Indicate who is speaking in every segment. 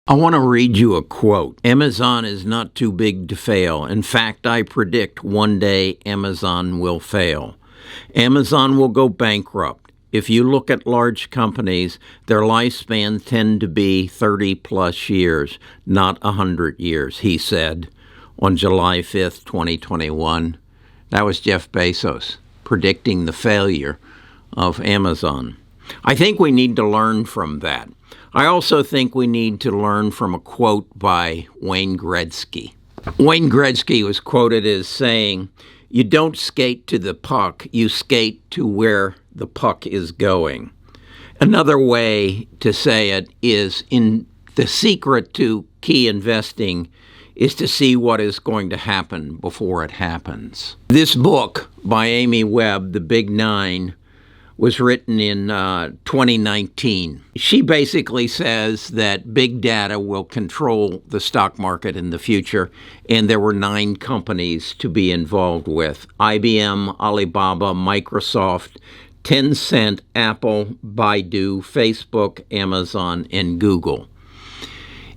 Speaker 1: I want to read you a quote. Amazon is not too big to fail. In fact, I predict one day Amazon will fail. Amazon will go bankrupt. If you look at large companies, their lifespans tend to be 30 plus years, not 100 years, he said on July 5th, 2021. That was Jeff Bezos predicting the failure of Amazon. I think we need to learn from that. I also think we need to learn from a quote by Wayne Gretzky. Wayne Gretzky was quoted as saying, "You don't skate to the puck, you skate to where the puck is going." Another way to say it is, in the secret to key investing is to see what is going to happen before it happens. This book by Amy Webb, The Big Nine, was written in 2019. She basically says that big data will control the stock market in the future, and there were 9 companies to be involved with: IBM, Alibaba, Microsoft, Tencent, Apple, Baidu, Facebook, Amazon, and Google.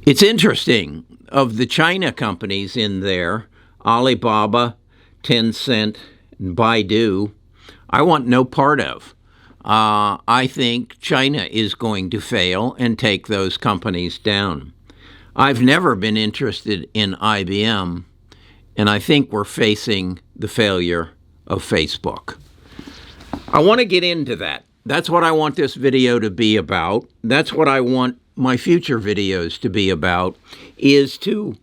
Speaker 1: It's interesting, of the China companies in there, Alibaba, Tencent, and Baidu, I want no part of. I think China is going to fail and take those companies down. I've never been interested in IBM, and I think we're facing the failure of Facebook. I want to get into that. That's what I want this video to be about. That's what I want my future videos to be about, is to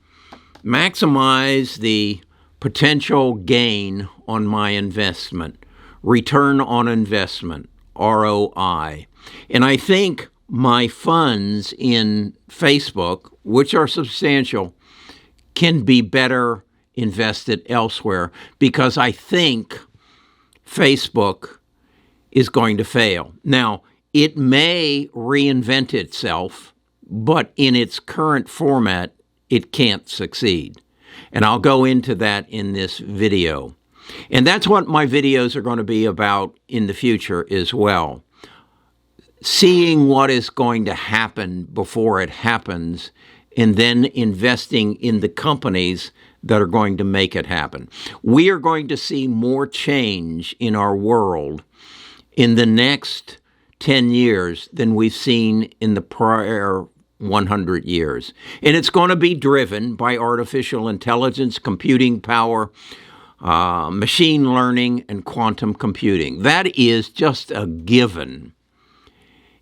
Speaker 1: maximize the potential gain on my investment, return on investment, ROI. And I think my funds in Facebook, which are substantial, can be better invested elsewhere, because I think Facebook is going to fail. Now, it may reinvent itself, but in its current format, it can't succeed. And I'll go into that in this video. And that's what my videos are going to be about in the future as well. Seeing what is going to happen before it happens, and then investing in the companies that are going to make it happen. We are going to see more change in our world in the next 10 years than we've seen in the prior 100 years. And it's going to be driven by artificial intelligence, computing power, machine learning, and quantum computing. That is just a given.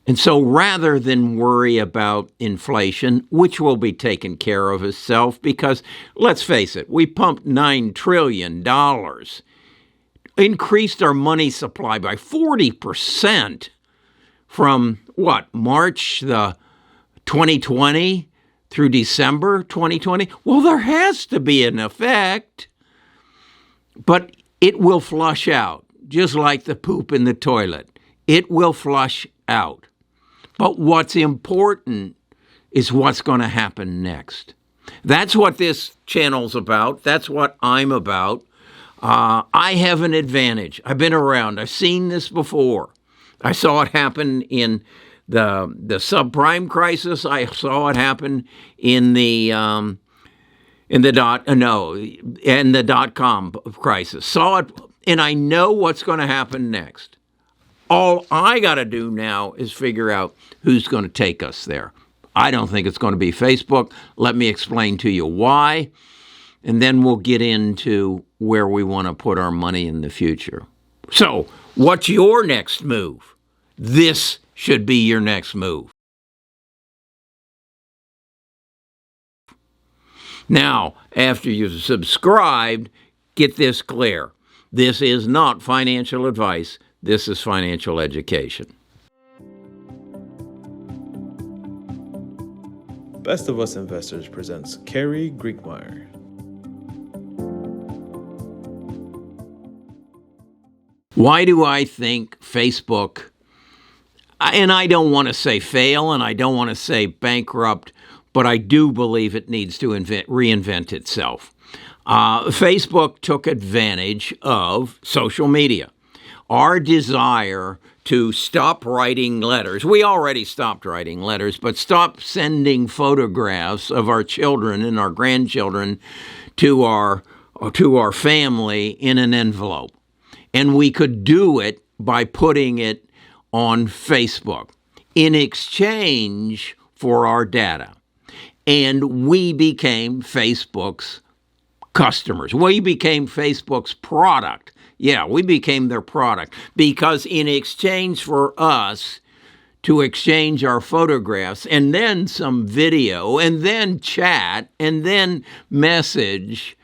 Speaker 1: And so rather than worry about inflation, which will be taken care of itself, because let's face it, we pumped $9 trillion, increased our money supply by 40% from March 2020 through December 2020. Well, there has to be an effect. But it will flush out, just like the poop in the toilet. It will flush out. But what's important is what's going to happen next. That's what this channel's about. That's what I'm about. I have an advantage. I've been around. I've seen this before. I saw it happen in the subprime crisis. I saw it happen in the dot-com crisis. Saw it, and I know what's going to happen next. All I got to do now is figure out who's going to take us there. I don't think it's going to be Facebook. Let me explain to you why, and then we'll get into where we want to put our money in the future. So, what's your next move? This should be your next move. Now, after you've subscribed, get this clear. This is not financial advice. This is financial education.
Speaker 2: Best of Us Investors presents Kerry Griegmeyer.
Speaker 1: Why do I think Facebook, and I don't want to say fail, and I don't want to say bankrupt, but I do believe it needs to reinvent itself. Facebook took advantage of social media. Our desire to stop writing letters. We already stopped writing letters, but stop sending photographs of our children and our grandchildren to our family in an envelope. And we could do it by putting it on Facebook in exchange for our data. And we became Facebook's customers. We became Facebook's product. Yeah, we became their product because in exchange for us to exchange our photographs and then some video and then chat and then message,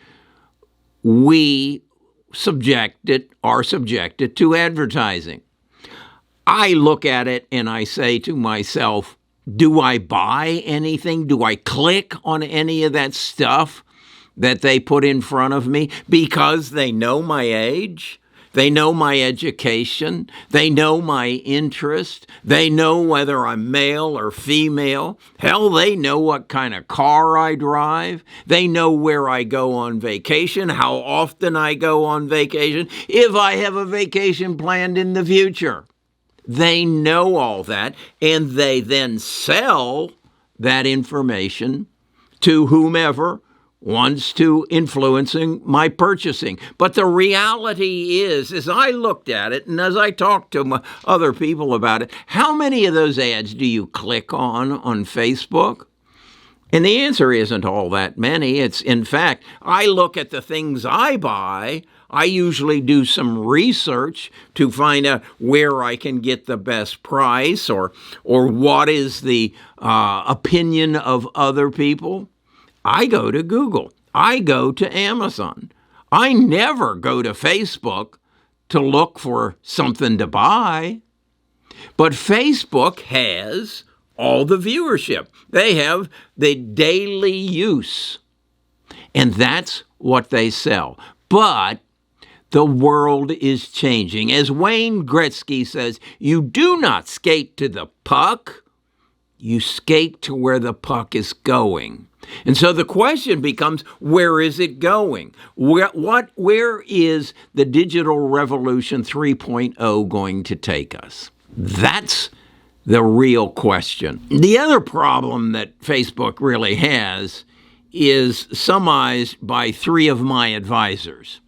Speaker 1: we are subjected to advertising. I look at it and I say to myself, do I buy anything? Do I click on any of that stuff that they put in front of me because they know my age, they know my education, they know my interest, they know whether I'm male or female. Hell, they know what kind of car I drive. They know where I go on vacation, how often I go on vacation, if I have a vacation planned in the future. They know all that, and they then sell that information to whomever wants to influencing my purchasing. But the reality is, as I looked at it and as I talked to other people about it, how many of those ads do you click on Facebook? And the answer isn't all that many. It's, in fact, I look at the things I buy. I usually do some research to find out where I can get the best price or what is the opinion of other people. I go to Google. I go to Amazon. I never go to Facebook to look for something to buy. But Facebook has all the viewership. They have the daily use. And that's what they sell. But the world is changing. As Wayne Gretzky says, you do not skate to the puck, you skate to where the puck is going. And so the question becomes, where is it going? Where is the digital revolution 3.0 going to take us? That's the real question. The other problem that Facebook really has is summarized by three of my advisors.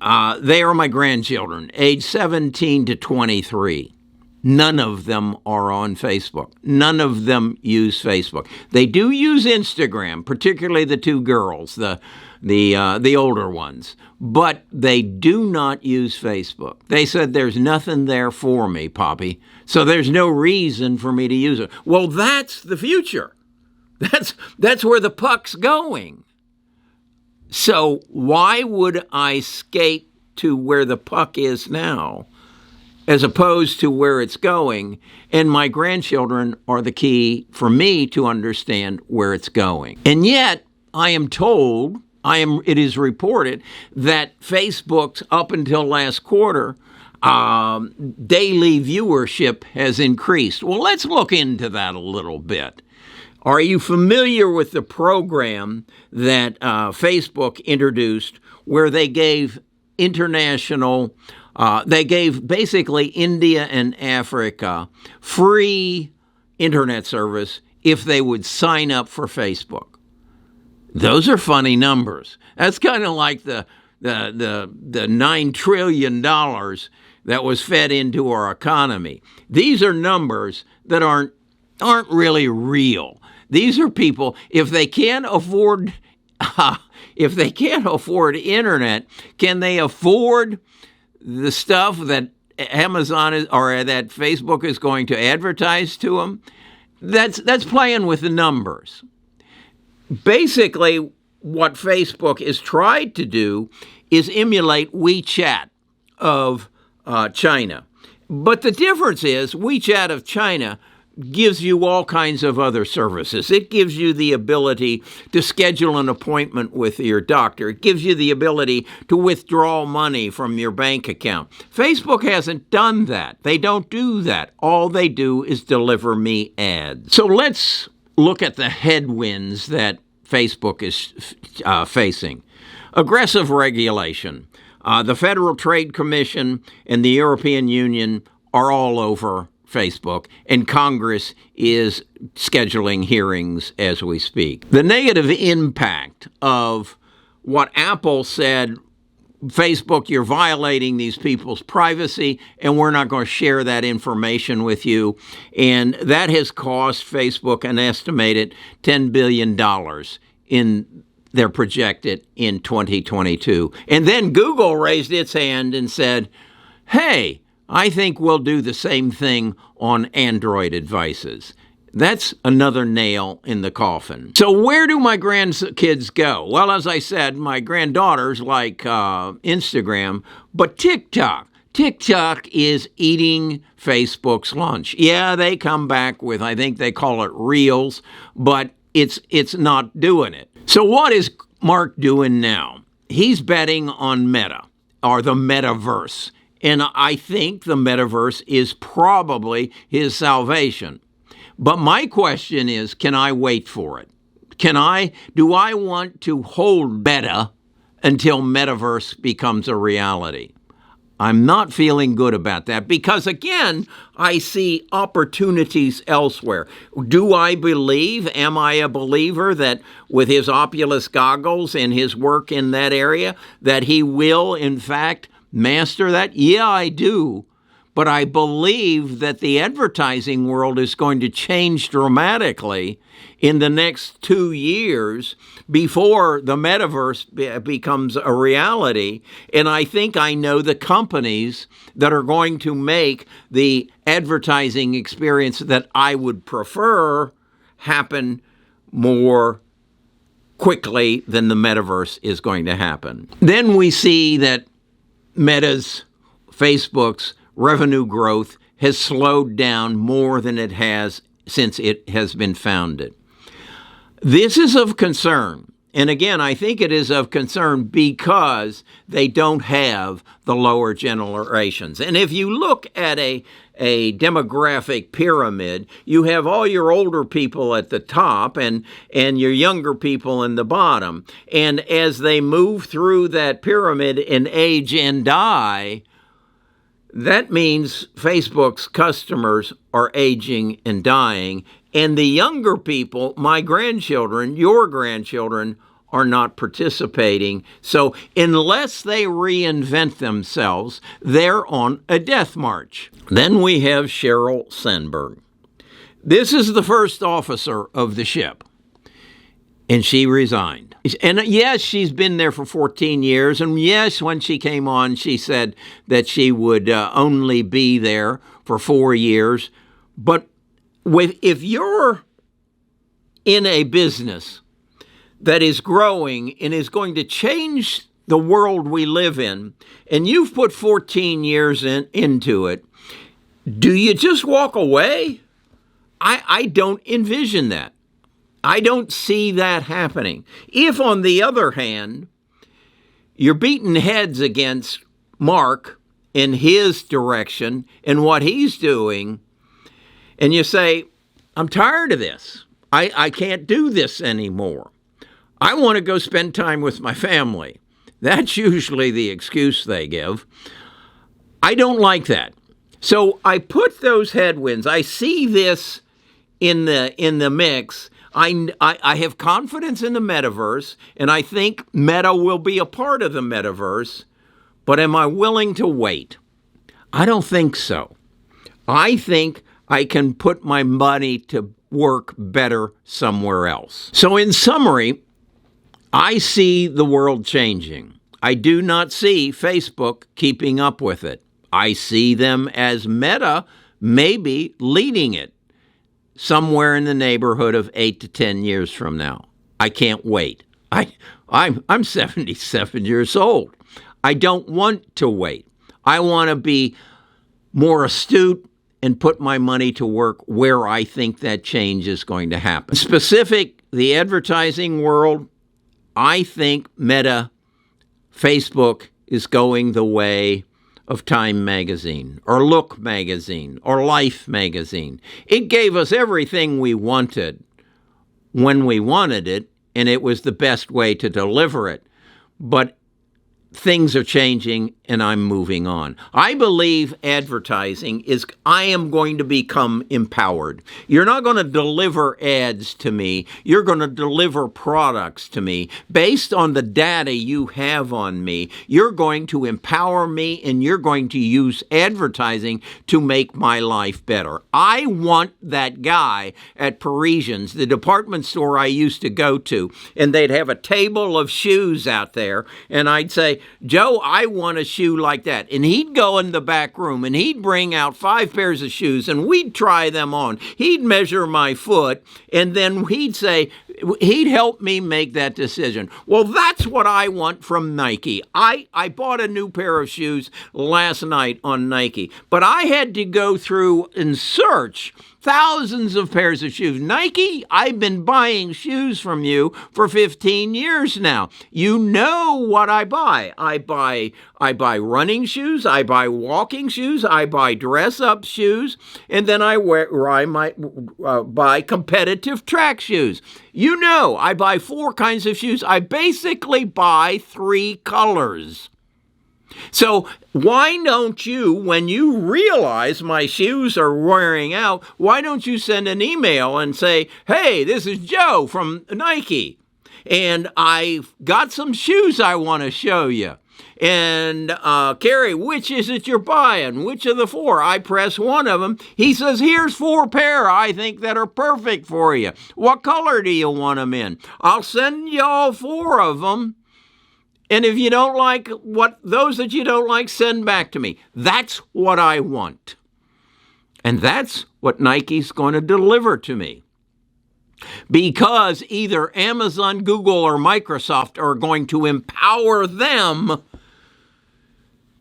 Speaker 1: They are my grandchildren, age 17 to 23. None of them are on Facebook. None of them use Facebook. They do use Instagram, particularly the two girls, the older ones, but they do not use Facebook. They said, there's nothing there for me, Poppy, so there's no reason for me to use it. Well, that's the future. That's where the puck's going. So why would I skate to where the puck is now as opposed to where it's going? And my grandchildren are the key for me to understand where it's going. And yet, I am told, it is reported that Facebook's up until last quarter, daily viewership has increased. Well, let's look into that a little bit. Are you familiar with the program that Facebook introduced where they gave they gave basically India and Africa free internet service if they would sign up for Facebook? Those are funny numbers. That's kind of like the $9 trillion that was fed into our economy. These are numbers that aren't really real. These are people, if they can't afford internet, can they afford the stuff that Amazon or that Facebook is going to advertise to them? That's playing with the numbers. Basically, what Facebook has tried to do is emulate WeChat of China. But the difference is WeChat of China gives you all kinds of other services. It gives you the ability to schedule an appointment with your doctor. It gives you the ability to withdraw money from your bank account. Facebook hasn't done that. They don't do that. All they do is deliver me ads. So let's look at the headwinds that Facebook is facing. Aggressive regulation. The Federal Trade Commission and the European Union are all over Facebook, and Congress is scheduling hearings as we speak. The negative impact of what Apple said, Facebook, you're violating these people's privacy, and we're not going to share that information with you. And that has cost Facebook an estimated $10 billion in their projected in 2022. And then Google raised its hand and said, hey, I think we'll do the same thing on Android devices. That's another nail in the coffin. So where do my grandkids go? Well, as I said, my granddaughters like Instagram, but TikTok. TikTok is eating Facebook's lunch. Yeah, they come back with, I think they call it Reels, but it's not doing it. So what is Mark doing now? He's betting on Meta, or the metaverse. And I think the metaverse is probably his salvation. But my question is, can I wait for it? Do I want to hold Meta until metaverse becomes a reality? I'm not feeling good about that because, again, I see opportunities elsewhere. Do I believe, am I a believer that with his Oculus goggles and his work in that area, that he will, in fact, master that? Yeah, I do. But I believe that the advertising world is going to change dramatically in the next 2 years before the metaverse becomes a reality. And I think I know the companies that are going to make the advertising experience that I would prefer happen more quickly than the metaverse is going to happen. Then we see that Meta's, Facebook's revenue growth has slowed down more than it has since it has been founded. This is of concern. And again, I think it is of concern because they don't have the lower generations. And if you look at a demographic pyramid, you have all your older people at the top and your younger people in the bottom. And as they move through that pyramid and age and die, that means Facebook's customers are aging and dying, and the younger people, my grandchildren, your grandchildren, are not participating. So unless they reinvent themselves, they're on a death march. Then we have Sheryl Sandberg. This is the first officer of the ship, and she resigned. And yes, she's been there for 14 years. And yes, when she came on, she said that she would only be there for 4 years. But if you're in a business that is growing and is going to change the world we live in, and you've put 14 years into it, do you just walk away? I don't envision that. I don't see that happening. If, on the other hand, you're beating heads against Mark in his direction and what he's doing, and you say, I'm tired of this. I can't do this anymore. I want to go spend time with my family. That's usually the excuse they give. I don't like that. So I put those headwinds. I see this in the mix. I have confidence in the metaverse, and I think Meta will be a part of the metaverse, but am I willing to wait? I don't think so. I think I can put my money to work better somewhere else. So in summary, I see the world changing. I do not see Facebook keeping up with it. I see them as Meta maybe leading it somewhere in the neighborhood of 8 to 10 years from now. I can't wait. I'm 77 years old. I don't want to wait. I want to be more astute and put my money to work where I think that change is going to happen. Specific, the advertising world, I think Meta, Facebook is going the way of Time magazine or Look magazine or Life magazine. It gave us everything we wanted when we wanted it, and it was the best way to deliver it. But things are changing, and I'm moving on. I believe advertising I am going to become empowered. You're not going to deliver ads to me. You're going to deliver products to me based on the data you have on me. You're going to empower me, and you're going to use advertising to make my life better. I want that guy at Parisians, the department store I used to go to, and they'd have a table of shoes out there, and I'd say, Joe, I want a shoe like that. And he'd go in the back room, and he'd bring out 5 pairs of shoes, and we'd try them on. He'd measure my foot, and then he'd help me make that decision. Well, that's what I want from Nike. I bought a new pair of shoes last night on Nike, but I had to go through and search thousands of pairs of shoes. Nike, I've been buying shoes from you for 15 years now. You know what I buy. I buy running shoes, I buy walking shoes, I buy dress-up shoes, and then I buy competitive track shoes. You know, I buy 4 kinds of shoes. I basically buy 3 colors. So why don't you, when you realize my shoes are wearing out, why don't you send an email and say, hey, this is Joe from Nike, and I've got some shoes I want to show you. And Carrie, which is it you're buying? Which of the 4? I press one of them. He says, here's 4 pair I think that are perfect for you. What color do you want them in? I'll send you all 4 of them. And if you don't like those that you don't like, send back to me. That's what I want. And that's what Nike's going to deliver to me. Because either Amazon, Google, or Microsoft are going to empower them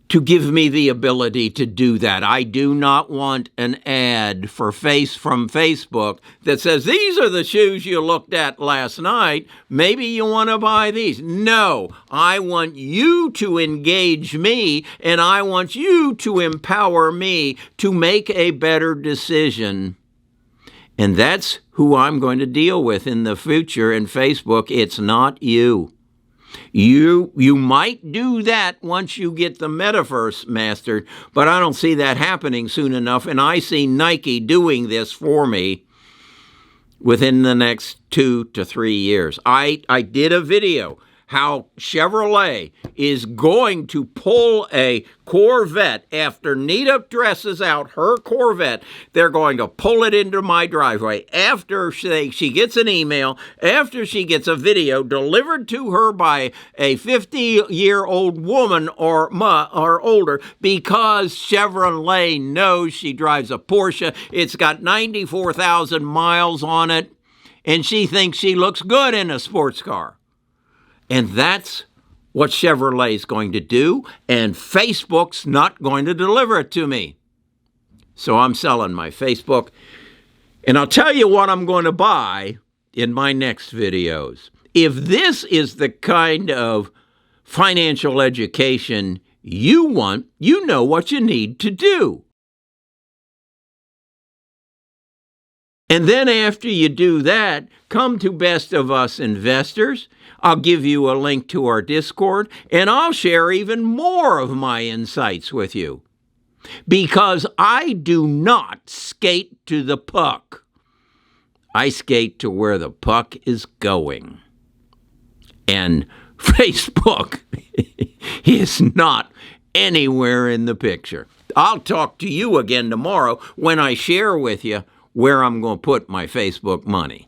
Speaker 1: to give me the ability to do that. I do not want an ad from Facebook that says, these are the shoes you looked at last night. Maybe you want to buy these. No, I want you to engage me, and I want you to empower me to make a better decision. And that's who I'm going to deal with in the future in Facebook. It's not you. You might do that once you get the metaverse mastered, but I don't see that happening soon enough, and I see Nike doing this for me within the next 2 to 3 years. I did a video how Chevrolet is going to pull a Corvette after Nita dresses out her Corvette. They're going to pull it into my driveway after she gets an email, after she gets a video delivered to her by a 50-year-old woman or older, because Chevrolet knows she drives a Porsche. It's got 94,000 miles on it, and she thinks she looks good in a sports car. And that's what Chevrolet is going to do, and Facebook's not going to deliver it to me. So I'm selling my Facebook, and I'll tell you what I'm going to buy in my next videos. If this is the kind of financial education you want, you know what you need to do. And then after you do that, come to Best of Us Investors. I'll give you a link to our Discord, and I'll share even more of my insights with you. Because I do not skate to the puck. I skate to where the puck is going. And Facebook is not anywhere in the picture. I'll talk to you again tomorrow when I share with you where I'm going to put my Facebook money.